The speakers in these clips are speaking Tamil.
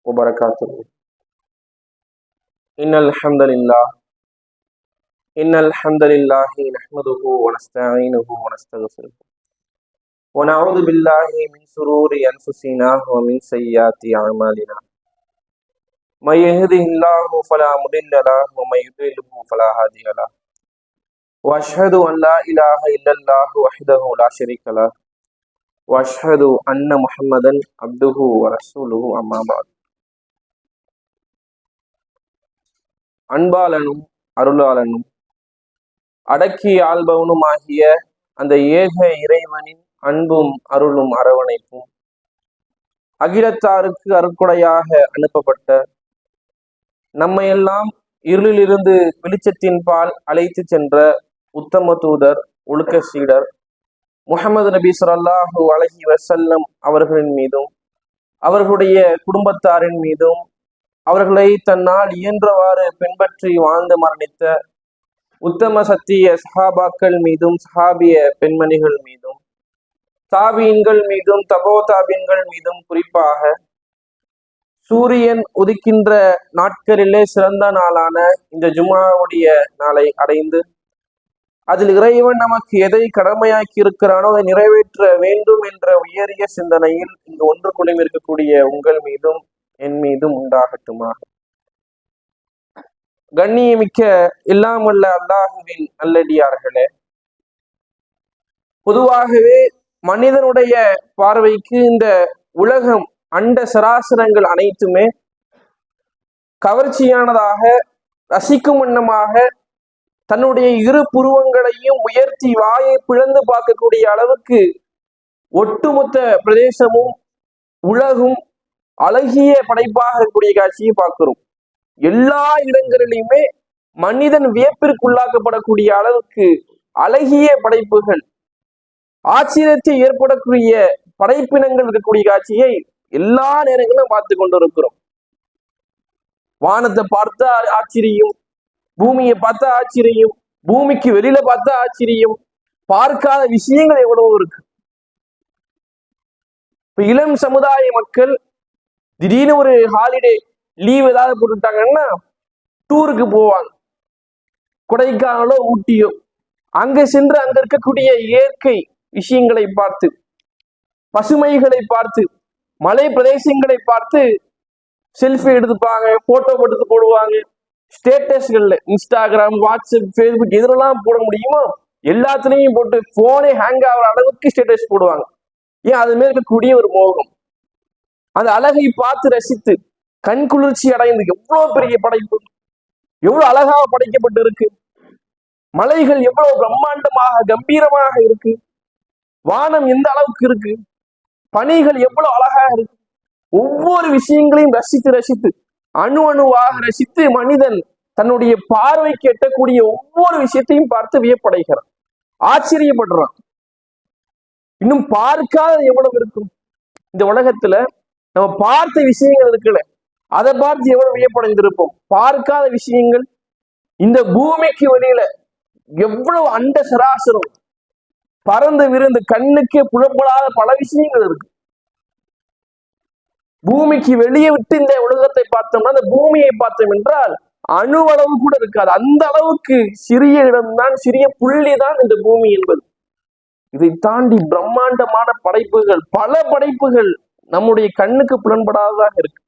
وبركاته. إن الحمد لله نحمده ونستعينه ونستغفره ونعوذ بالله من شرور أنفسنا ومن سيئات أعمالنا. من يهده الله فلا مضل له ومن يضلل فلا هادي له. وأشهد أن لا إله إلا الله وحده لا شريك له وأشهد أن محمدا عبده ورسوله أما بعد. அன்பாளனும் அருளாளனும் அடக்கி ஆள்பவனும் ஆகிய அந்த ஏக இறைவனின் அன்பும் அருளும் அரவணைப்பும் அகிலத்தாருக்கு அருட்கொடையாக அனுப்பப்பட்ட நம்மையெல்லாம் இருளிலிருந்து வெளிச்சத்தின் பால் அழைத்து சென்ற உத்தம தூதர் ஒழுக்க சீடர் முஹம்மது நபி ஸல்லல்லாஹு அலைஹி வஸல்லம் அவர்களின் மீதும் அவர்களுடைய குடும்பத்தாரின் மீதும் அவர்களை தன்னால் இயன்றவாறு பின்பற்றி வாழ்ந்து மரணித்த உத்தம சத்திய சஹாபாக்கள் மீதும் சஹாபிய பெண்மணிகள் மீதும் தாபீன்கள் மீதும் தபோ தாபீன்கள் மீதும் குறிப்பாக சூரியன் உதிக்கின்ற நாட்களிலே சிறந்த நாளான இந்த ஜும்ஆவுடைய நாளை அடைந்து அதில் இறைவன் நமக்கு எதை கடமையாக்கி இருக்கிறானோ அதை நிறைவேற்ற வேண்டும் என்ற உயரிய சிந்தனையில் இங்கு ஒன்று குழுமி இருக்கக்கூடிய உங்கள் மீதும் என் மீதும் உண்டாகட்டுமாக. கண்ணியமிக்க எல்லாம் வல்ல அல்லாஹுவின் நல்லடியார்களே, பொதுவாகவே மனிதனுடைய பார்வைக்கு இந்த உலகம் அண்ட சராசரங்கள் அனைத்துமே கவர்ச்சியானதாக ரசிக்கும் வண்ணமாக தன்னுடைய இரு புருவங்களையும் உயர்த்தி வாயை பிளந்து பார்க்கக்கூடிய அளவுக்கு ஒட்டுமொத்த பிரதேசமும் உலகும் அழகிய படைப்பாக இருக்கக்கூடிய காட்சியை பார்க்கிறோம். எல்லா இடங்களிலுமே மனிதன் வியப்பிற்குள்ளாக்கப்படக்கூடிய அளவுக்கு அழகிய படைப்புகள், ஆச்சரியத்தை ஏற்படக்கூடிய படைப்பினங்கள் இருக்கக்கூடிய காட்சியை எல்லா நேரங்களும் பார்த்து கொண்டிருக்கிறோம். வானத்தை பார்த்தா ஆச்சரியம், பூமியை பார்த்தா ஆச்சரியம், பூமிக்கு வெளியில பார்த்தா ஆச்சரியம், பார்க்காத விஷயங்கள் எவ்வளவோ இருக்கு. இப்ப இளம் சமுதாய மக்கள் திடீர்னு ஒரு ஹாலிடே லீவ் ஏதாவது போட்டுட்டாங்கன்னா டூருக்கு போவாங்க. கொடைக்கானலோ ஊட்டியோ அங்க சென்று அங்க இருக்கக்கூடிய இயற்கை விஷயங்களை பார்த்து, பசுமைகளை பார்த்து, மலை பிரதேசங்களை பார்த்து செல்ஃபி எடுத்துப்பாங்க, போட்டோ எடுத்து போடுவாங்க. ஸ்டேட்டஸ்கள்ல இன்ஸ்டாகிராம், வாட்ஸ்அப், ஃபேஸ்புக் எதுலாம் போட முடியுமோ எல்லாத்துலயும் போட்டு போனே ஹேங் ஆகிற அளவுக்கு ஸ்டேட்டஸ் போடுவாங்க. ஏன்? அது மேல இருக்கக்கூடிய ஒரு மோகம், அந்த அழகை பார்த்து ரசித்து கண் குளிர்ச்சி அடைந்து எவ்வளவு பெரிய படைப்பு, எவ்வளவு அழகாக படைக்கப்பட்டு இருக்கு. மலைகள் எவ்வளவு பிரம்மாண்டமாக கம்பீரமாக இருக்கு, வானம் எந்த அளவுக்கு இருக்கு, பனிகள் எவ்வளவு அழகாக இருக்கு. ஒவ்வொரு விஷயங்களையும் ரசித்து ரசித்து அணு அணுவாக ரசித்து மனிதன் தன்னுடைய பார்வைக்கு எட்டக்கூடிய ஒவ்வொரு விஷயத்தையும் பார்த்து வியப்படைகிறான், ஆச்சரியப்படுறான். இன்னும் பார்க்காத எவ்வளவு இருக்கும் இந்த உலகத்துல. நம்ம பார்த்த விஷயங்கள் இருக்குல்ல, அதை பார்த்து எவ்வளவு வியப்படைந்திருப்போம். பார்க்காத விஷயங்கள் இந்த பூமிக்கு வெளியில எவ்வளவு அண்ட சராசரம் பறந்து விருந்து கண்ணுக்கே புலப்படாத பல விஷயங்கள் இருக்கு. பூமிக்கு வெளியே விட்டு இந்த உலகத்தை பார்த்தோம்னா, அந்த பூமியை பார்த்தோம் என்றால் அணுவளவு கூட இருக்காது. அந்த அளவுக்கு சிறிய இடம்தான், சிறிய புள்ளி தான் இந்த பூமி என்பது. இதை தாண்டி பிரம்மாண்டமான படைப்புகள், பல படைப்புகள் நம்முடைய கண்ணுக்கு புலன்படாததாக இருக்கு.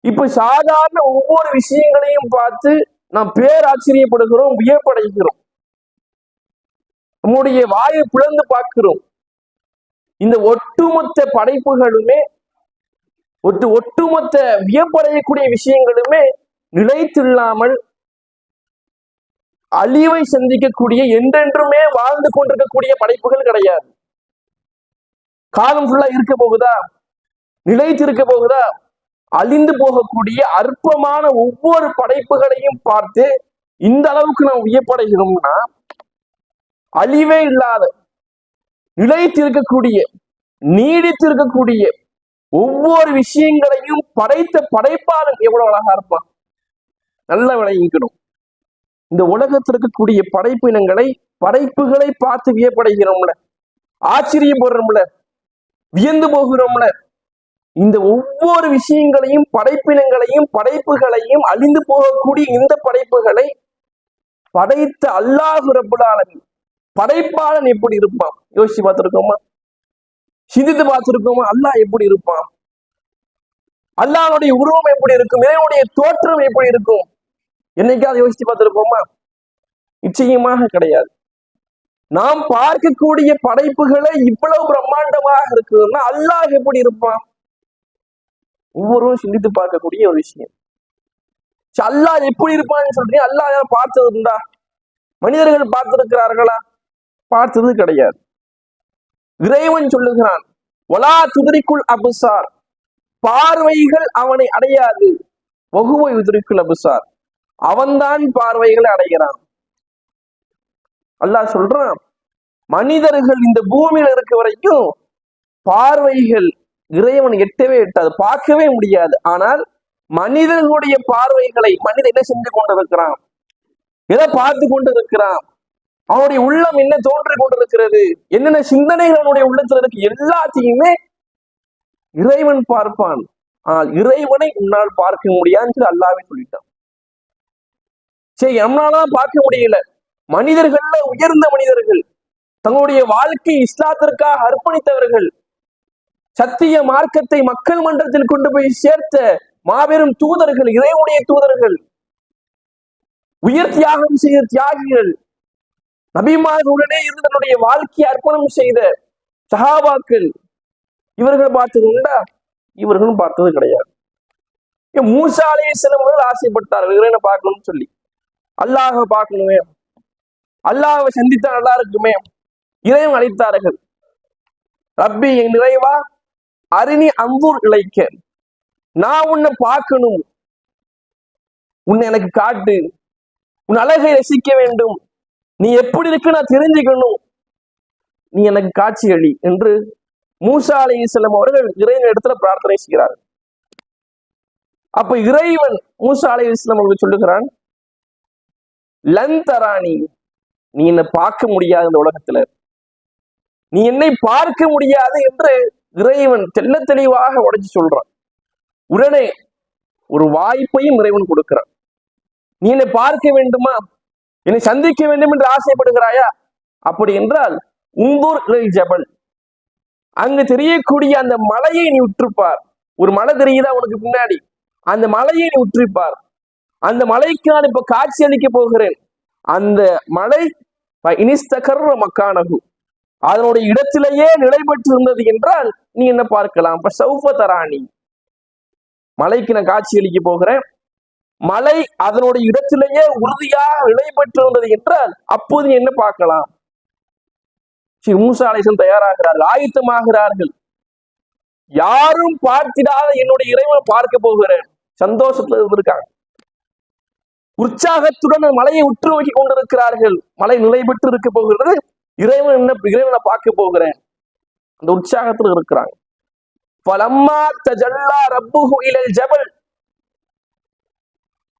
இப்ப சாதாரண ஒவ்வொரு விஷயங்களையும் பார்த்து நாம் பேராச்சரியப்படுகிறோம், வியப்படைகிறோம், நம்முடைய வாயை பிளந்து பார்க்கிறோம். இந்த ஒட்டுமொத்த படைப்புகளுமே, ஒட்டுமொத்த வியப்படையக்கூடிய விஷயங்களுமே நிலைத்தில்லாமல் அழிவை சந்திக்கக்கூடிய, என்றென்றுமே வாழ்ந்து கொண்டிருக்கக்கூடிய படைப்புகள் கிடையாது. காலம் ஃபுல்லா இருக்க போகுதா? நிலைத்து இருக்க போகுதா? அழிந்து போகக்கூடிய அற்பமான ஒவ்வொரு படைப்புகளையும் பார்த்து இந்த அளவுக்கு நாம் வியப்படைகிறோம்னா, அழிவே இல்லாத, நிலைத்து இருக்கக்கூடிய, நீடித்து இருக்கக்கூடிய ஒவ்வொரு விஷயங்களையும் படைத்த படைப்பாளன் எவ்வளவு அழகா இருப்பான். நல்ல விளங்கிக்கணும். இந்த உலகத்தில் இருக்கக்கூடிய படைப்பினங்களை, படைப்புகளை பார்த்து வியப்படைகிறோம்ல, ஆச்சரியப்படுறோம்ல, வியந்து போகிறோம்ல. இந்த ஒவ்வொரு விஷயங்களையும், படைப்பினங்களையும், படைப்புகளையும், அழிந்து போகக்கூடிய இந்த படைப்புகளை படைத்த அல்லாஹ் ரப்புல் ஆலமீன் படைப்பாளன் எப்படி இருப்பான்? யோசிச்சு பார்த்திருக்கோமா? சிந்தித்து பார்த்திருக்கோமா? அல்லாஹ் எப்படி இருப்பான்? அல்லாஹ்வுடைய உருவம் எப்படி இருக்கும்? இறைவனுடைய தோற்றம் எப்படி இருக்கும்? என்னைக்காவது யோசிச்சு பார்த்திருப்போமா? நிச்சயமாக கிடையாது. நாம் பார்க்கக்கூடிய படைப்புகளை இவ்வளவு பிரம்மாண்டமாக இருக்குதுன்னா அல்லாஹ் எப்படி இருப்பான்? ஒவ்வொருவரும் சிந்தித்து பார்க்கக்கூடிய ஒரு விஷயம். அல்லாஹ் எப்படி இருப்பான்னு சொல்றீங்க. அல்லாஹ் யாரும் பார்த்தது இருந்தா? மனிதர்கள் பார்த்திருக்கிறார்களா? பார்த்தது கிடையாது. இறைவன் சொல்லுகிறான், வலா துதரிக்குல் அபுசார், பார்வைகள் அவனை அடையாது. வஹுவ யுதரிக்குல் அபுசார், அவன்தான் பார்வைகளை அடைகிறான். அல்லாஹ் சொல்றான், மனிதர்கள் இந்த பூமியில இருக்க வரைக்கும் பார்வைகள் இறைவன் எட்டவே எட்டாது, பார்க்கவே முடியாது. ஆனால் மனிதர்களுடைய பார்வைகளை மனிதன் என்ன செஞ்சு கொண்டிருக்கிறான்? எதை பார்த்து கொண்டிருக்கிறான்? அவனுடைய உள்ளம் என்ன தோன்றிக் கொண்டிருக்கிறது? என்னென்ன சிந்தனைகள் அவனுடைய உள்ளத்துல இருக்கு? எல்லாத்தையுமே இறைவன் பார்ப்பான். ஆனால் இறைவனை உன்னால் பார்க்க முடியாதுன்னு சொல்லி அல்லாஹ்வே சொல்லிட்டான். சரி, நம்மளாலதான் பார்க்க முடியல. மனிதர்கள்ல உயர்ந்த மனிதர்கள், தங்களுடைய வாழ்க்கை இஸ்லாத்திற்காக அர்ப்பணித்தவர்கள், சத்திய மார்க்கத்தை மக்கள் மன்றத்தில் கொண்டு போய் சேர்த்த மாபெரும் தூதர்கள், இறைவனுடைய தூதர்கள், உயிர் தியாகம் செய்த தியாகிகள், நபிமார்களுடனே இருந்து தன்னுடைய வாழ்க்கையை அர்ப்பணம் செய்த சஹாபாக்கள், இவர்கள் பார்த்தது உண்டா? இவர்களும் பார்த்தது கிடையாது. மூசா அலைஹிஸ்ஸலாம் அவர்கள் ஆசைப்பட்டார்கள் இறைவனை பார்க்கணும்னு சொல்லி. அல்லாஹை பார்க்கணுமே, அல்லாஹை சந்தித்தா நல்லா இருக்குமே, இறைவன் அழைத்தார்கள். ரப்பி, என் நிறைவா, அரிணி அம்பூர் இழைக்க, நான் உன்னை பார்க்கணும், உன்னை எனக்கு காட்டு, உன் அழகை ரசிக்க வேண்டும், நீ எப்படி இருக்கு நான் தெரிஞ்சுக்கணும், நீ எனக்கு காட்சி அளி என்று மூசா அலைஹிஸ்ஸலாம் அவர்கள் இறைவன் இடத்துல பிரார்த்தனை செய்கிறார்கள். அப்ப இறைவன் மூசா அலைஹிஸ்ஸலாம் அவர்கள் சொல்லுகிறான், லன் தரானி, நீ என்னை பார்க்க முடியாது, இந்த உலகத்துல நீ என்னை பார்க்க முடியாது என்று இறைவன் தெள்ள தெளிவாக உடைச்சு சொல்றான். உடனே ஒரு வாய்ப்பையும் இறைவன் கொடுக்கிறான். நீ என்னை பார்க்க வேண்டுமா, என்னை சந்திக்க வேண்டும் என்று ஆசைப்படுகிறாயா? அப்படி என்றால் உம்பூர் ஜபல், அங்கு தெரியக்கூடிய அந்த மலையை நீ உற்றுப்பார். ஒரு மலை தெரியுதா உனக்கு பின்னாடி? அந்த மலையை நீ உற்றுப்பார். அந்த மலைக்கு நான் இப்ப காட்சி அளிக்க போகிறேன். அந்த மலை இனிஸ்தகர் மக்கானகு, அதனுடைய இடத்திலேயே நிலை பெற்று இருந்தது என்றால் நீ என்ன பார்க்கலாம். இப்ப சௌஃப தராணி, மலைக்கு நான் காட்சி அளிக்க போகிறேன், மலை அதனுடைய இடத்திலேயே உறுதியாக நிலை பெற்று இருந்தது என்றால் அப்போது நீ என்ன பார்க்கலாம். ஸ்ரீ மூசா அலைஹிஸ்ஸலாம் தயாராகிறார்கள், ஆயத்தமாகிறார்கள். யாரும் பார்த்திடாத என்னுடைய இறைவனை பார்க்க போகிறேன், சந்தோஷத்துல இருந்திருக்காங்க. உற்சாகத்துடன் மலையை உற்று நோக்கி கொண்டிருக்கிறார்கள். மலை நிலை பெற்று இருக்க போகிறது, இறைவனை பார்க்க போகிறேன், அந்த உற்சாகத்தில் இருக்கிறாங்க. ஃபலம்மா தஜல்லா ரப்புஹு இலல் ஜபல்,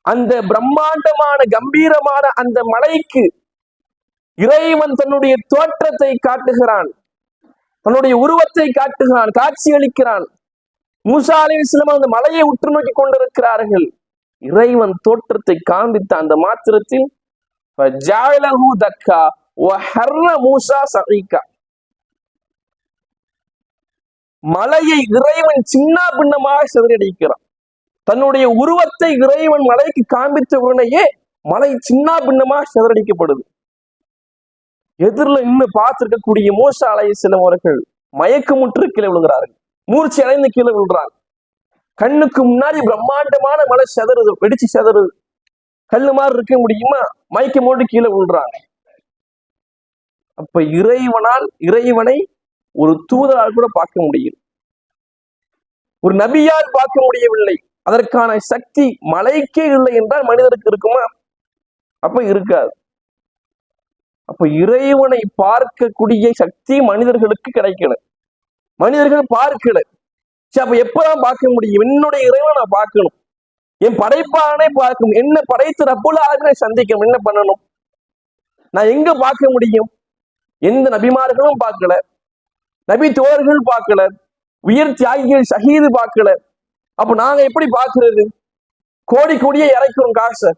அந்த பிரம்மாண்டமான கம்பீரமான அந்த மலைக்கு இறைவன் தன்னுடைய தோற்றத்தை காட்டுகிறான், தன்னுடைய உருவத்தை காட்டுகிறான், காட்சி அளிக்கிறான். மூசா அலைஹிஸ்ஸலாம் அந்த மலையை உற்று நோக்கி கொண்டிருக்கிறார்கள். இறைவன் தோற்றத்தை காண்பித்த அந்த மாத்திரத்தில் மலையை இறைவன் சின்ன பின்னமாக சிதறடிக்கிறான். தன்னுடைய உருவத்தை இறைவன் மலைக்கு காண்பித்த உடனேயே மலை சின்ன பின்னமாக சிதறடிக்கப்படுது. எதிரில் இன்னும் பார்த்திருக்கக்கூடிய மூசா அலைஹிஸ்ஸலாம் அவர்கள் மயக்கமுற்று கீழே விழுகிறார்கள், மூர்ச்சி அடைந்து கீழே விழுறாங்க. கண்ணுக்கு முன்னாடி பிரம்மாண்டமான மலை செதறுது, வெடிச்சு செதறுது. கல்லு மாதிரி இருக்க முடியுமா? மயக்கம் போட்டு கீழே விழுறாங்க. அப்ப இறைவனை ஒரு தூதரால் கூட பார்க்க முடியும், ஒரு நபியால் பார்க்க முடியவில்லை. அதற்கான சக்தி மலைக்கே இல்லை என்றால் மனிதருக்கு இருக்குமா? அப்ப இருக்காது. அப்ப இறைவனை பார்க்கக்கூடிய சக்தி மனிதர்களுக்கு கிடைக்கல, மனிதர்கள் பார்க்கல. அப்ப எப்பதான் பார்க்க முடியும்? என்னுடைய இறைவனை நான் பார்க்கணும், என் படைப்பாளனை பார்க்கணும், என்ன படைத்து ரப்புல் ஆலமீனை சந்திக்கணும். என்ன பண்ணணும்? நான் எங்க பார்க்க முடியும்? எந்த நபிமார்களும் பார்க்கல, நபி தோழர்கள் பார்க்கல, உயிர் தியாகிகள் ஷஹீது பார்க்கல. அப்ப நாங்க எப்படி பார்க்கிறது? கோடி கோடியே இறைக்கிறோம் காசை,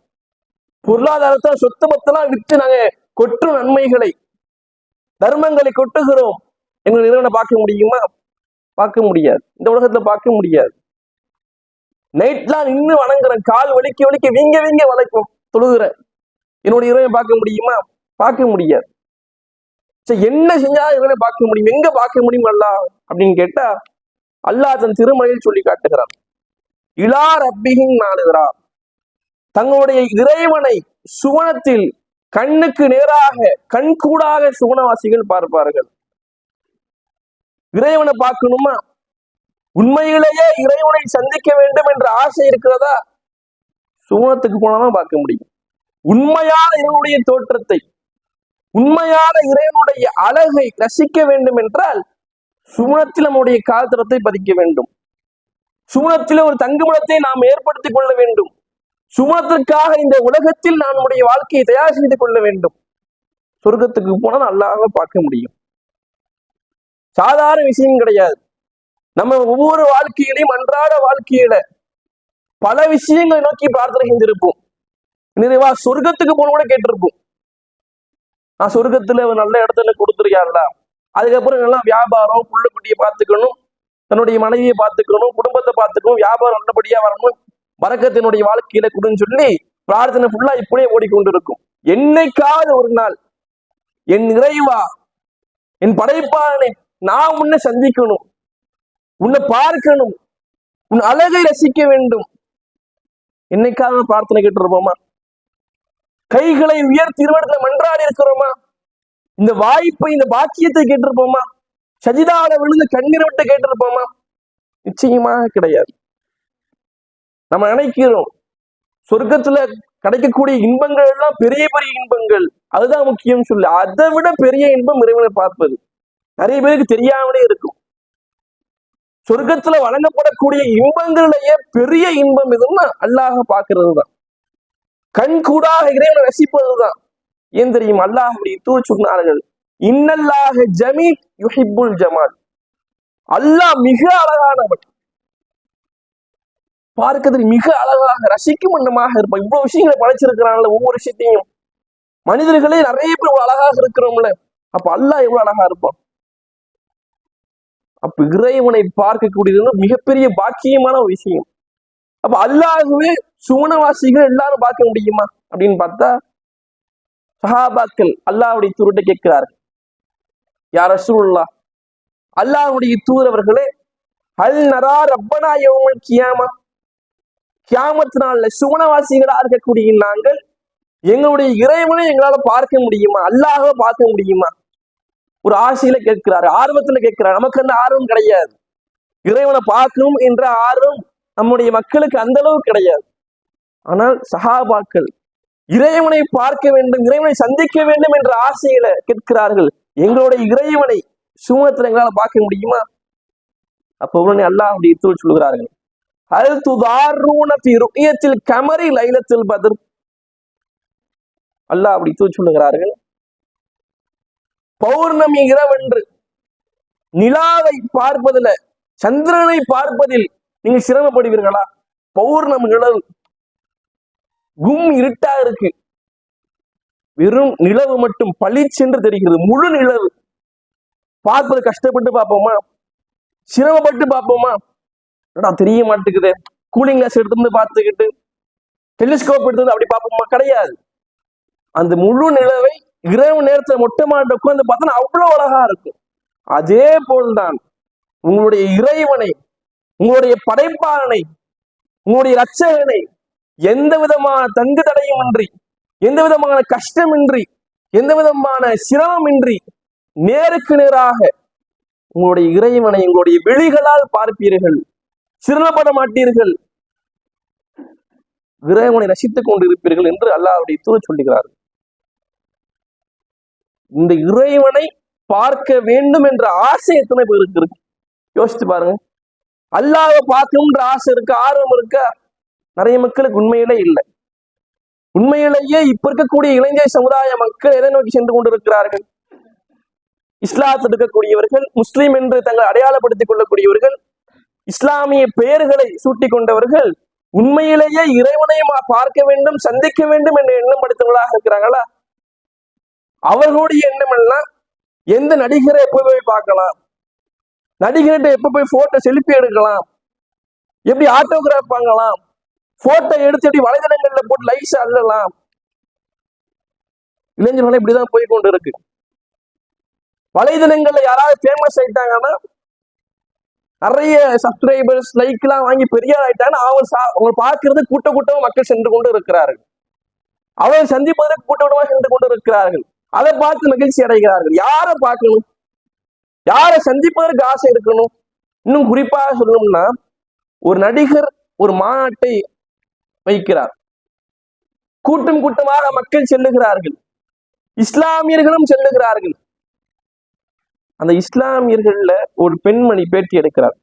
பொருளாதாரத்தை சொத்து பத்தெல்லாம் விற்று நாங்க கொற்றும் நன்மைகளை தர்மங்களை கொட்டுகிறோம். எங்கள் இறைவனை பார்க்க முடியுமா? பார்க்க முடியாது. இந்த உலகத்துல பார்க்க முடியாது. நைட்லாம் நின்று வணங்குறேன், கால் வலிக்க வலிக்க வீங்க வீங்க வளைக்கும் தொழுகிறேன், என்னுடைய இறைவனை பார்க்க முடியுமா? பார்க்க முடியாது. சரி, என்ன செஞ்சா இறைவனை பார்க்க முடியும்? எங்க பார்க்க முடியும் அல்லாஹ் அப்படின்னு கேட்டா, அல்லாஹ் தன் திருமலையில் சொல்லி காட்டுகிறார். இலா ரப்பிஹிம் நாடுகிறார், தங்களுடைய இறைவனை சுவனத்தில் கண்ணுக்கு நேராக கண்கூடாக சுவனவாசிகள் பார்ப்பார்கள். இறைவனை பார்க்கணுமா? உண்மையிலேயே இறைவனை சந்திக்க வேண்டும் என்ற ஆசை இருக்கிறதா? சுவனத்துக்கு போனாதான் பார்க்க முடியும். உண்மையான இறைவனுடைய தோற்றத்தை, உண்மையான இறைவனுடைய அழகை ரசிக்க வேண்டும் என்றால் சுவனத்தில் நம்முடைய கால்தரத்தை பதிக்க வேண்டும். சுவனத்தில் ஒரு தங்குமிடத்தை நாம் ஏற்படுத்திக் கொள்ள வேண்டும். சுவனத்திற்காக இந்த உலகத்தில் நம்முடைய வாழ்க்கையை தயார் செய்து கொள்ள வேண்டும். சொர்க்கத்துக்கு போனால் அல்லாஹ்வை பார்க்க முடியும். சாதாரண விஷயம் கிடையாது. நம்ம ஒவ்வொரு வாழ்க்கையிலையும் அன்றாட வாழ்க்கையில பல விஷயங்களை நோக்கி பிரார்த்தனை செஞ்சிருப்போம். நிறைவா சொர்க்கத்துக்கு போன கூட கேட்டிருப்போம், நான் சொர்க்கத்துல ஒரு நல்ல இடத்துல கொடுத்துருக்காருல, அதுக்கப்புறம் எல்லாம் வியாபாரம், புள்ள குட்டியை பார்த்துக்கணும், தன்னுடைய மனைவியை பார்த்துக்கணும், குடும்பத்தை பார்த்துக்கணும், வியாபாரம் நல்லபடியா வரணும், பரக்கத்தினுடைய வாழ்க்கையில கொடுன்னு சொல்லி பிரார்த்தனை ஃபுல்லா இப்படியே ஓடிக்கொண்டு இருக்கும். என்னைக்காவது ஒரு நாள் என் இறைவா, என் படைப்பாளனை நான் உன்னை சந்திக்கணும், உன்னை பார்க்கணும், உன் அழகை ரசிக்க வேண்டும், என்னைக்காவது பிரார்த்தனை கேட்டு இருப்போமா? கைகளை உயர்த்தி இருவடத்துல மன்றாடி இருக்கிறோமா? இந்த வாய்ப்பை, இந்த பாக்கியத்தை கேட்டிருப்போமா? சஜிதாவில விழுந்து கண்ணீர் விட்டு கேட்டிருப்போமா? நிச்சயமாக கிடையாது. நம்ம நினைக்கிறோம் சொர்க்கத்துல கிடைக்கக்கூடிய இன்பங்கள் எல்லாம் பெரிய பெரிய இன்பங்கள், அதுதான் முக்கியம் சொல்லு. அதை விட பெரிய இன்பம் இறைவனை பார்ப்பது நிறைய பேருக்கு தெரியாமலே இருக்கும். சொர்க்கத்துல வழங்கப்படக்கூடிய இன்பங்களிலேயே பெரிய இன்பம் எதுன்னா அல்லாஹ் பார்க்கிறது தான், கண் கூடாக இறைவனை ரசிப்பதுதான். ஏன் தெரியும்? அல்லாஹ் அப்படி சொன்னார்கள், இன்னல்லாஹ ஜமீல் யுஹிப்புல் ஜமால், அல்லாஹ் மிக அழகானவன், பார்க்கிறதுக்கு மிக அழகாக ரசிக்கும் வண்ணமாக இருப்பான். இவ்வளவு விஷயங்களை படைச்சிருக்கிறான்ல, ஒவ்வொரு விஷயத்தையும். மனிதர்களே நிறைய பேர் அழகாக இருக்கிறோம்ல, அப்ப அல்லாஹ் எவ்வளவு அழகா இருப்பான். அப்ப இறைவனை பார்க்கக்கூடியது மிகப்பெரிய பாக்கியமான ஒரு விஷயம். அப்ப அல்லாஹ்வே சுவனவாசிகள் எல்லாரும் பார்க்க முடியுமா அப்படின்னு பார்த்தா, சஹாபாக்கள் அல்லாஹ்வுடைய தூதரை கேட்கிறார்கள், யா ரசூலுல்லாஹ், அல்லாஹ்வுடைய தூதரவர்களே, ஹல் நரா ரப்பனா யௌமல் கியாமா, கியாமத் நாள்ல சுவனவாசிகளா இருக்கக்கூடிய நாங்கள் எங்களுடைய இறைவனை எங்களால பார்க்க முடியுமா, அல்லாஹ்வை பார்க்க முடியுமா? ஒரு ஆசையில கேட்கிறாரு, ஆர்வத்துல கேட்கிறாரு. நமக்கு அந்த ஆர்வம் கிடையாது. இறைவனை பார்க்கணும் என்ற ஆர்வம் நம்முடைய மக்களுக்கு அந்த அளவு கிடையாது. ஆனால் சஹாபாக்கள் இறைவனை பார்க்க வேண்டும், இறைவனை சந்திக்க வேண்டும் என்ற ஆசையில கேட்கிறார்கள், எங்களுடைய இறைவனை சுவனத்துல எங்களால பார்க்க முடியுமா? அப்ப உடனே அல்லாஹ்வுடைய தூதர் சொல்கிறார்கள், ஹல் துதாரூன ஃபி ருயத்தில் கமரி லைலத்துல் பத்ர், அல்லாஹ் அப்படி தூதர் சொல்லுகிறார்கள், பௌர்ணமி இரவென்று நிலாவை பார்ப்பதில், சந்திரனை பார்ப்பதில் நீங்க சிரமப்படுவீர்களா? பௌர்ணமி நிலவு கும் இருட்டா இருக்கு, வெறும் நிலவு மட்டும் பளிச்சென்று தெரிகிறது, முழு நிலவு. பார்ப்பது கஷ்டப்பட்டு பார்ப்போமா? சிரமப்பட்டு பார்ப்போமா? தெரிய மாட்டேங்குது. கூலிங் கிளாஸ் எடுத்து பார்த்துக்கிட்டு டெலிஸ்கோப் எடுத்து அப்படி பார்ப்போமா? கிடையாது. அந்த முழு நிலவை இரவு நேரத்துல மொட்டை மாட்ட உட்கார்ந்து பார்த்தா அவ்வளவு அழகா இருக்கும். அதே போல்தான் உங்களுடைய இறைவனை, உங்களுடைய படைப்பாளனை, உங்களுடைய இரட்சகனை எந்த விதமான தங்கு தடையும் இன்றி, எந்த விதமான கஷ்டமின்றி, எந்த விதமான சிரமமின்றி நேருக்கு நேராக உங்களுடைய இறைவனை உங்களுடைய விழிகளால் பார்ப்பீர்கள், சிரமப்பட மாட்டீர்கள், இறைவனை ரசித்துக் கொண்டிருப்பீர்கள் என்று அல்லாஹ்வுடைய தூதர் சொல்லுகிறார். இந்த இறைவனை பார்க்க வேண்டும் என்ற ஆசை எத்தனை பேருக்கு இருக்கு? யோசித்து பாருங்க. அல்லாஹ்வை பார்க்கணும்ன்ற ஆசை இருக்கு, ஆர்வம் இருக்கா? நிறைய மக்களுக்கு உண்மையிலே இல்லை. உண்மையிலேயே இப்ப இருக்கக்கூடிய இளைஞர் சமுதாய மக்கள் எதை நோக்கி சென்று கொண்டிருக்கிறார்கள்? இஸ்லாத்தில் இருக்கக்கூடியவர்கள், முஸ்லீம் என்று தங்களை அடையாளப்படுத்திக் கொள்ளக்கூடியவர்கள், இஸ்லாமிய பெயர்களை சூட்டிக் கொண்டவர்கள் உண்மையிலேயே இறைவனை பார்க்க வேண்டும், சந்திக்க வேண்டும் என்ற எண்ணம் படுத்தவர்களாக இருக்கிறாங்களா? அவர்களுடைய எண்ணம் எல்லாம் எந்த நடிகரை எப்ப போய் பார்க்கலாம், நடிகர்கிட்ட எப்ப போய் போட்டோ செல்ஃபி எடுக்கலாம், எப்படி ஆட்டோகிராஃப் வாங்கலாம், போட்டோ எடுத்து எப்படி வலைதளங்கள்ல போட்டு லைக்ஸ் அள்ளலாம். இளைஞர்கள் இப்படிதான் போய் கொண்டு இருக்கு. வலைதளங்கள்ல யாராவது ஃபேமஸ் ஆயிட்டாங்கன்னா நிறைய சப்ஸ்கிரைபர்ஸ் லைக் எல்லாம் வாங்கி பெரிய ஆயிட்டாங்கன்னா அவங்க பார்க்கறது கூட்ட கூட்டமா மக்கள் சென்று கொண்டு இருக்கிறார்கள். அவரை சந்திப்பதற்கு கூட்ட கூட்டமாக சென்று கொண்டு இருக்கிறார்கள். அதை பார்த்து மகிழ்ச்சி அடைகிறார்கள். யாரை பார்க்கணும், யாரை சந்திப்பதற்கு ஆசை இருக்கணும்? இன்னும் குறிப்பாக சொல்லணும்னா, ஒரு நடிகர் ஒரு மாநாட்டை வைக்கிறார், கூட்டம் கூட்டமாக மக்கள் செல்லுகிறார்கள், இஸ்லாமியர்களும் செல்லுகிறார்கள். அந்த இஸ்லாமியர்கள்ல ஒரு பெண்மணி பேட்டி எடுக்கிறார்.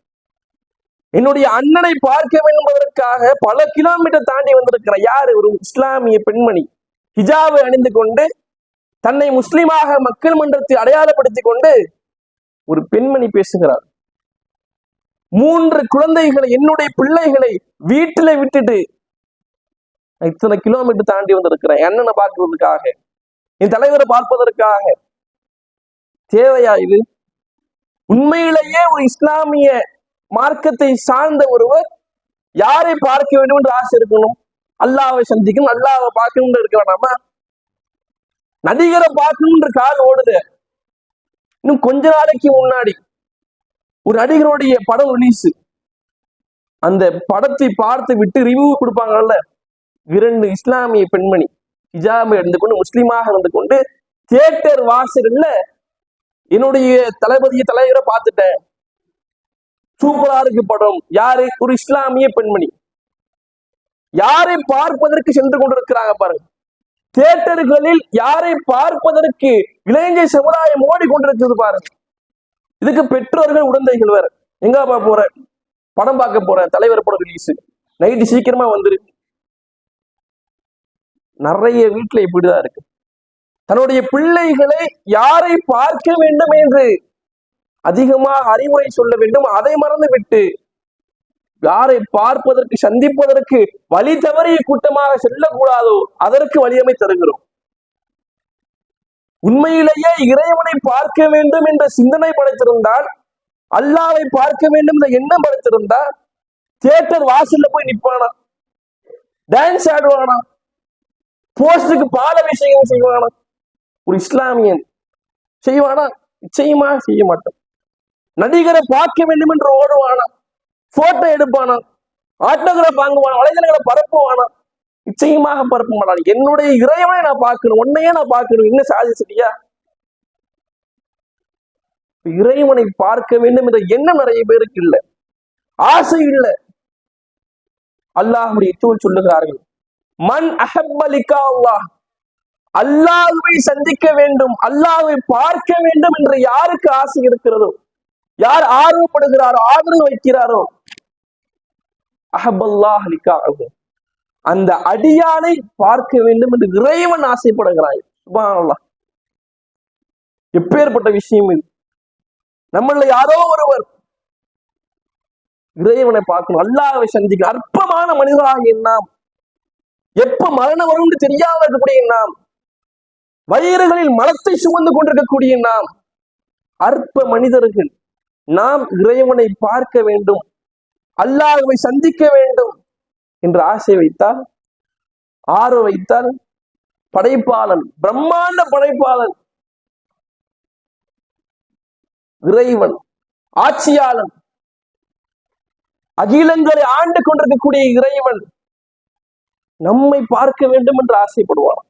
என்னுடைய அண்ணனை பார்க்க வேண்டும் என்பதற்காக பல கிலோமீட்டர் தாண்டி வந்திருக்கிறார். யாரு? ஒரு இஸ்லாமிய பெண்மணி, ஹிஜாபை அணிந்து கொண்டு தன்னை முஸ்லிமாக மக்கள் மன்றத்தில் அடையாளப்படுத்திக் கொண்டு ஒரு பெண்மணி பேசுகிறார். 3 குழந்தைகளை, என்னுடைய பிள்ளைகளை வீட்டில விட்டுட்டு இத்தனை கிலோமீட்டர் தாண்டி வந்திருக்கிறேன் என் அண்ணனை பார்க்கிறதுக்காக, என் தலைவரை பார்ப்பதற்காக. தேவையா இது? உண்மையிலேயே ஒரு இஸ்லாமிய மார்க்கத்தை சார்ந்த ஒருவர் யாரை பார்க்க வேண்டும் என்று ஆசை இருக்கணும்? அல்லாஹ்வை சந்திக்கணும், அல்லாஹ்வை பார்க்கணும்னு இருக்க வேணாமா? நடிகரை பார்க்கணும்ன்ற கால் ஓடுது. இன்னும் கொஞ்ச நாளைக்கு முன்னாடி ஒரு நடிகருடைய படம் ரிலீஸ். அந்த படத்தை பார்த்து விட்டு ரிவ்யூ கொடுப்பாங்கல்ல, 2 இஸ்லாமிய பெண்மணி ஹிஜாபை அணிந்து கொண்டு முஸ்லீமாக இருந்து கொண்டு தியேட்டர் வாசல்ல என்னுடைய தலைவரை பார்த்துட்டேன், சூப்பரா இருக்கு படம். யாரு? ஒரு இஸ்லாமிய பெண்மணி. யாரை பார்ப்பதற்கு சென்று கொண்டிருக்கிறாங்க பாருங்க. தியேட்டர்களில் யாரை பார்ப்பதற்கு இளைஞர் சமுதாயம் ஓடிக்கொண்டிருக்கிறது பாருங்க. இதுக்கு பெற்றோர்கள் உடந்தைகள் வேற. எங்கப்பா போற? படம் பார்க்க போறேன், தலைவர் படம் ரிலீஸ், நைட்டு சீக்கிரமா வந்துரு. நிறைய வீட்டுல இப்படிதான் இருக்கு. தன்னுடைய பிள்ளைகளை யாரை பார்க்க வேண்டும் என்று அதிகமாக அறிவுரை சொல்ல வேண்டும், அதை மறந்து விட்டு யாரை பார்ப்பதற்கு, சந்திப்பதற்கு வழி தவறிய கூட்டமாக செல்லக்கூடாதோ அதற்கு வழியமை தருகிறோம். உண்மையிலேயே இறைவனை பார்க்க வேண்டும் என்ற சிந்தனை படைத்திருந்தால், அல்லாஹ்வை பார்க்க வேண்டும் என்ற எண்ணம் படைத்திருந்தால், தியேட்டர் வாசல்ல போய் நிற்பானா? டான்ஸ் ஆடுவானா? போஸ்டுக்கு பால விஷயம் செய்வானா? ஒரு இஸ்லாமியன் செய்வானா? நிச்சயமா செய்ய மாட்டான். நடிகரை பார்க்க வேண்டும் என்று ஓடுவானா? போட்டோ எடுப்பானா? ஆட்டோகிராஃப் வாங்குவானா? வலைதளங்களை பரப்புவானா? நிச்சயமாக பரப்ப மாட்டான். என்னுடைய இறைவனை நான் பார்க்கணும், உன்னையே நான் பார்க்கணும், என்ன சாதிச்சிட்டியா? இறைவனை பார்க்க வேண்டும் என்ற எண்ணம் நிறைய பேருக்கு இல்லை, ஆசை இல்லை. அல்லாஹ்வுடைய தூதர் சொல்லுகிறார்கள், மன் அஹப்ப லிகா அல்லாஹ், அல்லாஹ்வை சந்திக்க வேண்டும், அல்லாஹ்வை பார்க்க வேண்டும் என்று யாருக்கு ஆசை இருக்கிறதோ, யார் ஆர்வப்படுகிறாரோ, ஆதரவு வைக்கிறாரோ, அஹப்பல்லாஹ் லிகாஹு, அந்த அடியானை பார்க்க வேண்டும் என்று இறைவன் ஆசைப்படுகிறாய். சுப்ஹானல்லாஹ், எப்பேற்பட்ட விஷயம் இது! நம்மள யாரோ ஒருவர் இறைவனை பார்க்கணும், அல்லாஹ்வை சந்திக்கணும். அற்பமான மனிதராகிய நாம், எப்ப மரணம் வரும் தெரியாமல் இருக்கக்கூடிய நாம், வயிறுகளில் மலத்தை சுமந்து கொண்டிருக்கக்கூடிய நாம், அற்ப மனிதர்கள். நாம் இறைவனை பார்க்க வேண்டும், அல்லாஹ்வை சந்திக்க வேண்டும் என்று ஆசை வைத்தால், ஆர்வம் வைத்தால், படைப்பாளன், பிரம்மாண்ட படைப்பாளன், இறைவன், ஆட்சியாளன், அகிலங்களை ஆண்டு கொண்டிருக்கக்கூடிய இறைவன் நம்மை பார்க்க வேண்டும் என்று ஆசைப்படுவான்.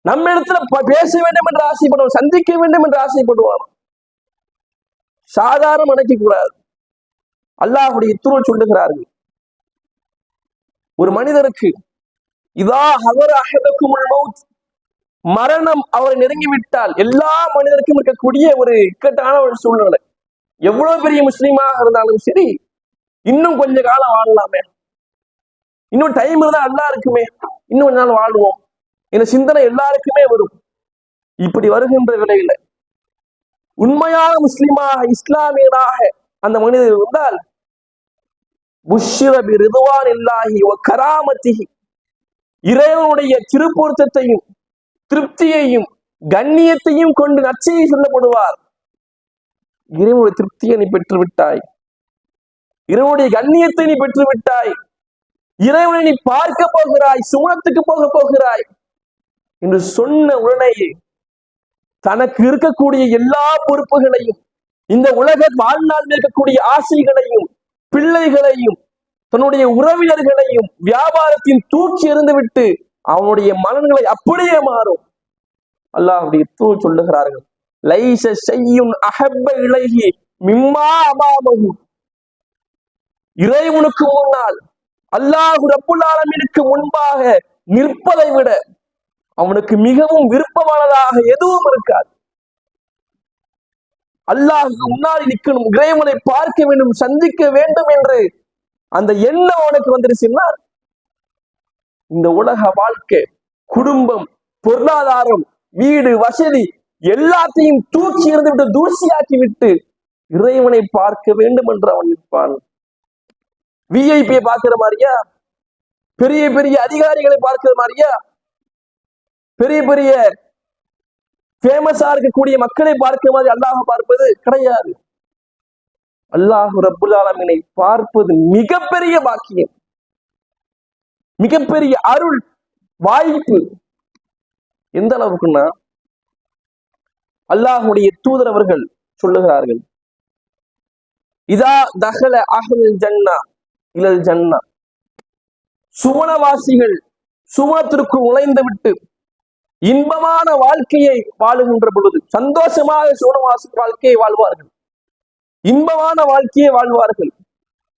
நம்ம இடத்துல பேச வேண்டும் என்று ஆசைப்படுவான், சந்திக்க வேண்டும் என்று ஆசைப்படுவான். சாதாரண நினைக்க கூடாது. அல்லாஹ்வுடைய தூதர் சொல்லுகிறார்கள், ஒரு மனிதருக்கு இதா ஹதர அஹதகுமுல் மௌத், மரணம் அவரை நெருங்கிவிட்டால், எல்லா மனிதருக்கும் இருக்கக்கூடிய ஒரு இக்கட்டான ஒரு சூழ்நிலை. எவ்வளவு பெரிய முஸ்லீமாக இருந்தாலும் சரி, இன்னும் கொஞ்ச காலம் வாழலாமே, இன்னும் டைம் இருந்தா நல்லா இருக்குமே, இன்னும் கொஞ்ச நாள் வாழ்வோம் என்ற சிந்தனை எல்லாருக்குமே வரும். இப்படி வருகின்ற விலையில உண்மையான முஸ்லிமாக இஸ்லாமியனாக அந்த மனிதர் இருந்தால் புஷ்ஷிர பிரிதுவானில்லாஹி வ கராமத்திஹி, இறைவனுடைய திருப்பொருத்தத்தையும் திருப்தியையும் கண்ணியத்தையும் கொண்டு நற்செய்தி சொல்லப்படுவார். இறைவனுடைய திருப்தியை நீ பெற்று விட்டாய், இறைவனுடைய கண்ணியத்தை நீ பெற்று விட்டாய், இறைவனை நீ பார்க்க போகிறாய், சுவனத்துக்கு போக போகிறாய் என்று சொன்ன உடனேயே தனக்கு இருக்கக்கூடிய எல்லா பொறுப்புகளையும், இந்த உலக வாழ்நாளில் இருக்கக்கூடிய ஆசைகளையும், பிள்ளைகளையும், தன்னுடைய உறவினர்களையும், வியாபாரத்தையும் தூக்கி எறிந்துவிட்டு அவனுடைய மனநிலை அப்படியே மாறும். அல்லாஹ்வுடைய தூதர் சொல்லுகிறார்கள், லைஸ ஷையுன் அஹப்ப இலைஹி மிம்மா அமாமஹு, இறைவனுக்கு முன்னால் அல்லாஹ் ரப்புல் ஆலமீனுக்கு முன்பாக நிற்பதை விட அவனுக்கு மிகவும் விருப்பமானதாக எதுவும் இருக்காது. அல்லாஹ்வுக்கு முன்னாடி நிற்கணும், இறைவனை பார்க்க வேண்டும், சந்திக்க வேண்டும் என்று அந்த எண்ணம் அவனுக்கு வந்துருச்சுன்னா, இந்த உலக வாழ்க்கை, குடும்பம், பொருளாதாரம், வீடு, வசதி எல்லாத்தையும் தூக்கி இருந்து விட்டு தூசியாக்கி விட்டு இறைவனை பார்க்க வேண்டும் என்று அவன் நிற்பான். விஐபியை பார்க்கிற மாதிரியா, பெரிய பெரிய அதிகாரிகளை பார்க்கிற மாதிரியா, பெரிய பெரிய ஃபேமஸா இருக்கக்கூடிய மக்களை பார்க்கிற மாதிரி அல்லாஹ் பார்ப்பது கிடையாது. அல்லாஹ் ரப்புல் ஆலமீனை பார்ப்பது மிகப்பெரிய பாக்கியம், மிகப்பெரிய அருள் வாய்ப்பு. எந்த அளவுக்குன்னா, அல்லாஹ்வுடைய தூதர் அவர்கள் சொல்லுகிறார்கள், இதா தஹல அஹ்லுல் ஜன்னா இலல் ஜன்னா, சுவனவாசிகள் சுவனத்திற்குள் நுழைந்து விட்டு இன்பமான வாழ்க்கையை வாழுகின்ற பொழுது, சந்தோஷமாக சுவனவாசி வாழ்க்கையை வாழ்வார்கள், இன்பமான வாழ்க்கையை வாழ்வார்கள்.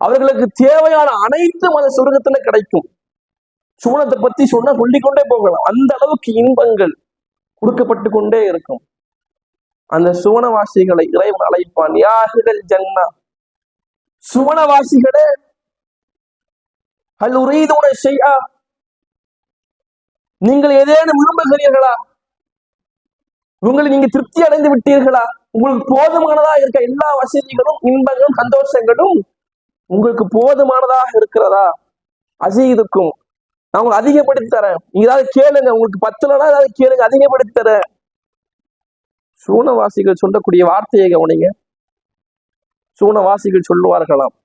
அவர்களுக்கு தேவையான அனைத்து மத சொர்க்கத்துல கிடைக்கும். சுவனத்தை பத்தி சொன்னா சொல்லிக்கொண்டே போகலாம், அந்த அளவுக்கு இன்பங்கள் கொடுக்கப்பட்டு கொண்டே இருக்கும். அந்த சுவனவாசிகளை இறைவன் அழைப்பான், யா அஹ்லல் ஜன்னா, சுவனவாசிகளே, ஹல் உரீதுன ஷைஆ, நீங்கள் ஏதேனும் விரும்புகிறீர்களா? உங்களை நீங்க திருப்தி அடைந்து விட்டீர்களா? உங்களுக்கு போதுமானதா இருக்க எல்லா வசதிகளும், இன்பங்களும், சந்தோஷங்களும் உங்களுக்கு போதுமானதாக இருக்கிறதா? அசீதுக்கும், நான் உங்களுக்கு அதிகப்படுத்தி தரேன், நீங்க ஏதாவது கேளுங்க, உங்களுக்கு பத்தலனா ஏதாவது கேளுங்க, அதிகப்படுத்தி தரேன். சூனவாசிகள் சொல்லக்கூடிய வார்த்தையை கவனிங்க. சூனவாசிகள் சொல்லுவார்களாம்,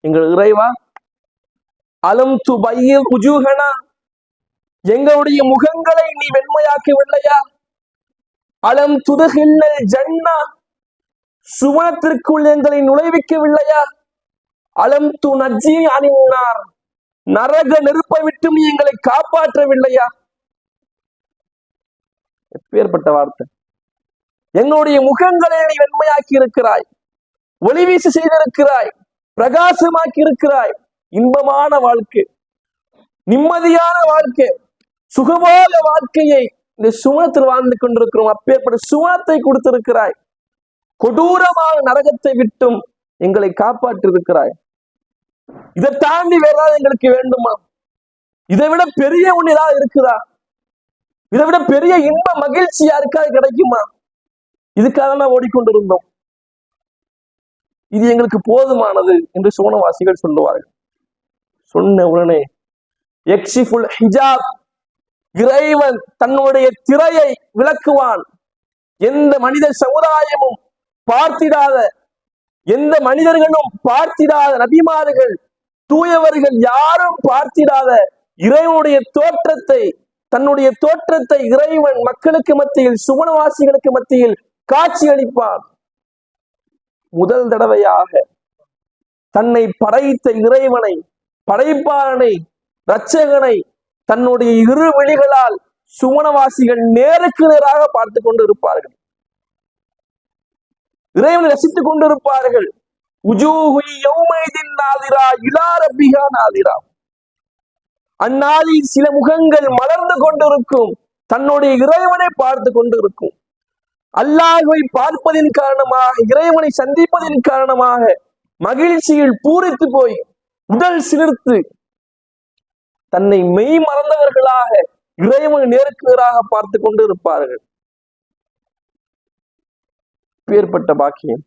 எங்கள் இறைவா, அலம் துபையில் உஜூஹனா, எங்களுடைய முகங்களை நீ வெண்மையாக்கவில்லையா? அலம் துதுகில்லல் ஜன்னா, சுவனத்திற்குள் எங்களை நுழைவிக்கவில்லையா? அலம் து நஜ்ஜி அனின்னார், நரக நெருப்பை விட்டு நீ எங்களை காப்பாற்றவில்லையா? எப்பேற்பட்ட வார்த்தை! எங்களுடைய முகங்களை நீ வெண்மையாக்கி இருக்கிறாய், ஒளிவீசி செய்திருக்கிறாய், பிரகாசமாக்கி இருக்கிறாய். இன்பமான வாழ்க்கை, நிம்மதியான வாழ்க்கை, சுகமான வாழ்க்கையை இந்த சுவனத்தில் வாழ்ந்து கொண்டிருக்கிறோம். அப்பேற்பட்ட சுவனத்தை கொடுத்திருக்கிறாய், கொடூரமான நரகத்தை விட்டும் எங்களை காப்பாற்றி இருக்கிறாய். இதை தாண்டி வேற ஏதாவது எங்களுக்கு வேண்டுமா? இதை விட பெரிய ஒண்ணு ஏதாவது இருக்குதா? இதை விட பெரிய இன்ப மகிழ்ச்சி யாருக்காவது கிடைக்குமா? இதுக்காக தான் ஓடிக்கொண்டிருந்தோம், இது எங்களுக்கு போதுமானது என்று சுவனவாசிகள் சொல்லுவார்கள். சொன்ன உடனே யக்ஷிஃபுல் ஹிஜாப், இறைவன் தன்னுடைய திரையை விளக்குவான். எந்த மனித சமுதாயமும் பார்த்திடாத, எந்த மனிதர்களும் பார்த்திடாத, நபிமார்கள், தூயவர்கள் யாரும் பார்த்திடாத இறைவனுடைய தோற்றத்தை, தன்னுடைய தோற்றத்தை இறைவன் மக்களுக்கு மத்தியில், சுவனவாசிகளுக்கு மத்தியில் காட்சி அளிப்பான். முதல் தடவையாக தன்னை படைத்த இறைவனை, படைப்பாளனை, இரட்சகனை தன்னுடைய இரு விழிகளால் சுவனவாசிகள் நேருக்கு நேராக பார்த்து கொண்டு இருப்பார்கள், இறைவனை ரசித்துக் கொண்டிருப்பார்கள். அந்நாளில் சில முகங்கள் மலர்ந்து கொண்டிருக்கும், தன்னுடைய இறைவனை பார்த்து கொண்டிருக்கும். அல்லாஹ்வை பார்ப்பதின் காரணமாக, இறைவனை சந்திப்பதின் காரணமாக மகிழ்ச்சியில் பூரித்து போய் உடல் சிலிர்த்து தன்னை மெய் மறந்தவர்களாக இறைவனை நேருக்கு நேராக பார்த்து கொண்டு இருப்பார்கள். பேர்பட்ட பாக்கியம்.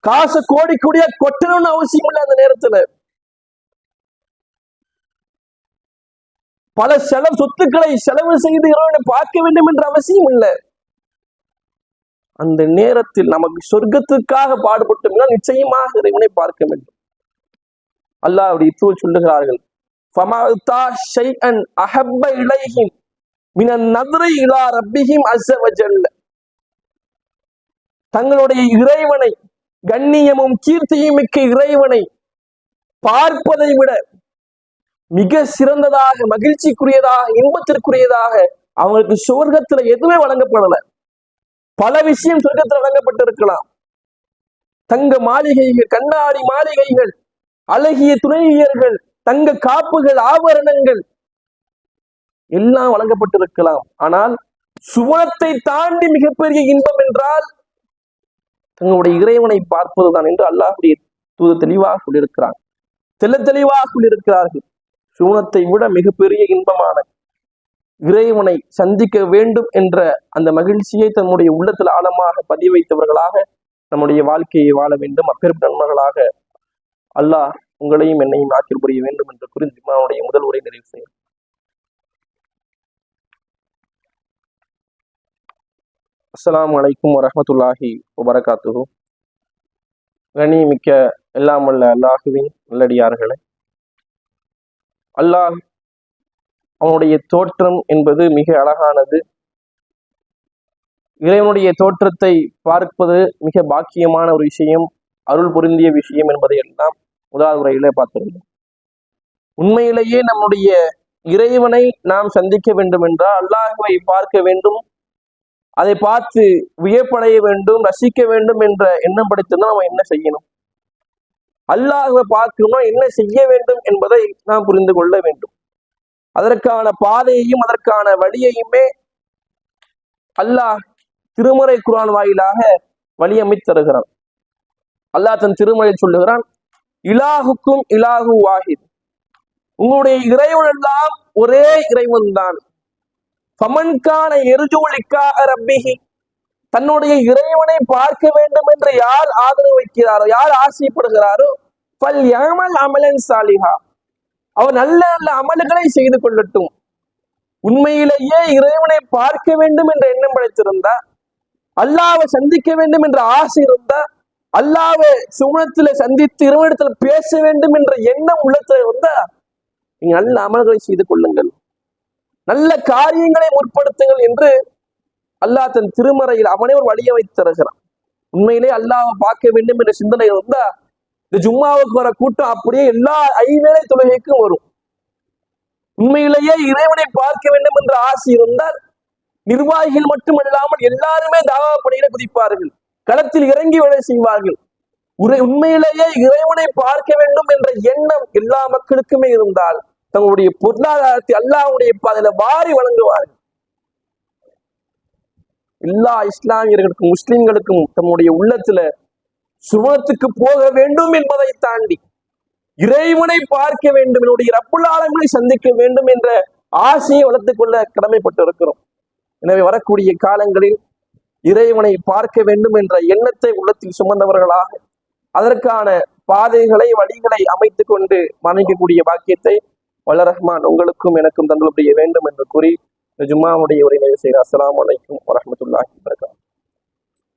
காசு கோடி கோடியா கொட்டணும்னு அவசியம் இல்லை. அந்த நேரத்துல பல சொத்துக்களை செலவு செய்து இறைவனை பார்க்க வேண்டும் என்ற அவசியம் இல்லை. அந்த நேரத்தில் நமக்கு சொர்க்கத்துக்காக பாடுபட்டோம்னா நிச்சயமாக இறைவனை பார்க்க வேண்டும். அல்லாஹ் அப்படி தூள் சொல்லுகிறார்கள், தங்களுடைய இறைவனை, கண்ணியமும் கீர்த்தியும் மிக்க இறைவனை பார்ப்பதை விட மிக சிறந்ததாக, மகிழ்ச்சிக்குரியதாக, இன்பத்திற்குரியதாக அவங்களுக்கு சொர்க்கத்துல எதுவுமே வழங்கப்படல. பல விஷயம் சொர்க்கத்தில் வழங்கப்பட்டிருக்கலாம். தங்க மாளிகைகள், கண்ணாடி மாளிகைகள், அழகிய துணைவியர்கள், தங்க காப்புகள், ஆபரணங்கள் எல்லாம் வழங்கப்பட்டிருக்கலாம். ஆனால் சுவனத்தை தாண்டி மிகப்பெரிய இன்பம் என்றால் தங்களுடைய இறைவனை பார்ப்பதுதான் என்று அல்லாஹ்வுடைய தூதர் தெளிவாக சொல்லியிருக்கிறார். தெளிவாக சொல்லியிருக்கிறார்கள். சுவனத்தை விட மிகப்பெரிய இன்பமான இறைவனை சந்திக்க வேண்டும் என்ற அந்த மகிழ்ச்சியை தன்னுடைய உள்ளத்தில் ஆழமாக பதிய வைத்தவர்களாக நம்முடைய வாழ்க்கையை வாழ வேண்டும். அப்பேற்பட்ட நண்பர்களாக அல்லாஹ் உங்களையும் என்னையும் ஆக்கில் புரிய வேண்டும் என்று கூறி ஜும்மாவுடைய முதல் உரை நிறைவு செய்யும். அஸ்ஸலாமு அலைக்கும் வரஹ்மத்துல்லாஹி வபரகாத்துஹு. கண்ணியமிக்க எல்லாம் வல்ல அல்லாஹுவின் நல்லடியார்களே, அல்லாஹ் அவனுடைய தோற்றம் என்பது மிக அழகானது. இறைவனுடைய தோற்றத்தை பார்ப்பது மிக பாக்கியமான ஒரு விஷயம், அருள் பொருந்திய விஷயம் என்பதை எல்லாம் முதல் உரையிலே பார்த்துள்ளோம். உண்மையிலேயே நம்முடைய இறைவனை நாம் சந்திக்க வேண்டும் என்றால் அல்லாஹ்வை பார்க்க வேண்டும், அதை பார்த்து வியப்படைய வேண்டும், ரசிக்க வேண்டும் என்ற எண்ணம் படைத்திருந்தால் நம்ம என்ன செய்யணும்? அல்லாஹ்வை பார்க்கணும்னா என்ன செய்ய வேண்டும் என்பதை நாம் புரிந்து கொள்ள வேண்டும். அதற்கான பாதையையும் அதற்கான வழியையுமே அல்லாஹ் திருமறை குர்ஆன் வாயிலாக வழி அமைத்தருகிறான். அல்லாஹ் தன் திருமறையில் சொல்லுகிறான், இலாஹுக்கும் இலாஹு வாஹித், உங்களுடைய இறைவன் எல்லாம் ஒரே இறைவன் தான். ஃபமன்கான எர்ஜூலிக்காக ரப்பிஹி, தன்னுடைய இறைவனை பார்க்க வேண்டும் என்று யார் ஆதரவு வைக்கிறாரோ, யார் ஆசைப்படுகிறாரோ, ஃபல் யஅமல் அமலன் சாலிஹா, அவர் நல்ல நல்ல அமல்களை செய்து கொள்ளட்டும். உண்மையிலேயே இறைவனை பார்க்க வேண்டும் என்ற எண்ணம் படைத்திருந்தா, அல்லாஹ்வை சந்திக்க வேண்டும் என்ற ஆசை இருந்தா, அல்லாஹ்வை சுவனத்தில சந்தித்து இறைவனிடத்துல பேச வேண்டும் என்ற எண்ணம் உள்ளத்துல இருந்தா, நீங்க நல்ல அமல்களை செய்து கொள்ளுங்கள், நல்ல காரியங்களை முற்படுத்துங்கள் என்று அல்லாஹ் தன் திருமறையில் அவனே ஒரு வழியை வைத்து தருகிறான். உண்மையிலே அல்லாஹ்வை பார்க்க வேண்டும் என்ற சிந்தனை இருந்தா இந்த ஜும்மாவுக்கு வர கூட்டம் அப்படியே எல்லா ஐவேளை தொழுகைக்கும் வரும். உண்மையிலேயே இறைவனை பார்க்க வேண்டும் என்ற ஆசை இருந்தால் நிர்வாகிகள் மட்டுமல்லாமல் எல்லாருமே தாவா பணியில குதிப்பார்கள், களத்தில் இறங்கி வேலை செய்வார்கள். உண்மையிலேயே இறைவனை பார்க்க வேண்டும் என்ற எண்ணம் எல்லா மக்களுக்குமே இருந்தால் தங்களுடைய பொருளாதாரத்தை அல்லாஹ்வுடைய பாதையில வாரி வழங்குவார்கள். எல்லா இஸ்லாமியர்களுக்கும் முஸ்லிம்களுக்கும் தம்முடைய உள்ளத்துல சுவனத்துக்கு போக வேண்டும் என்பதை தாண்டி இறைவனை பார்க்க வேண்டும், என்னுடைய ரப்புல் ஆலமீனை சந்திக்க வேண்டும் என்ற ஆசையை வளர்த்துக் கொள்ள கடமைப்பட்டு இருக்கிறோம். எனவே வரக்கூடிய காலங்களில் இறைவனை பார்க்க வேண்டும் என்ற எண்ணத்தை உள்ளத்தில் சுமந்தவர்களாக அதற்கான பாதைகளை, வழிகளை அமைத்துக் கொண்டு மரணிக்கக்கூடிய பாக்கியத்தை வல்ல ரஹ்மான் உங்களுக்கும் எனக்கும் தந்தல் புரிய வேண்டும் என்று கூறி ஜும்மாவுடைய உரை நிறைவு செய்கிறார். அஸ்ஸலாமு அலைக்கும் வரஹ்மத்துல்லாஹி வபரகாத்துஹு.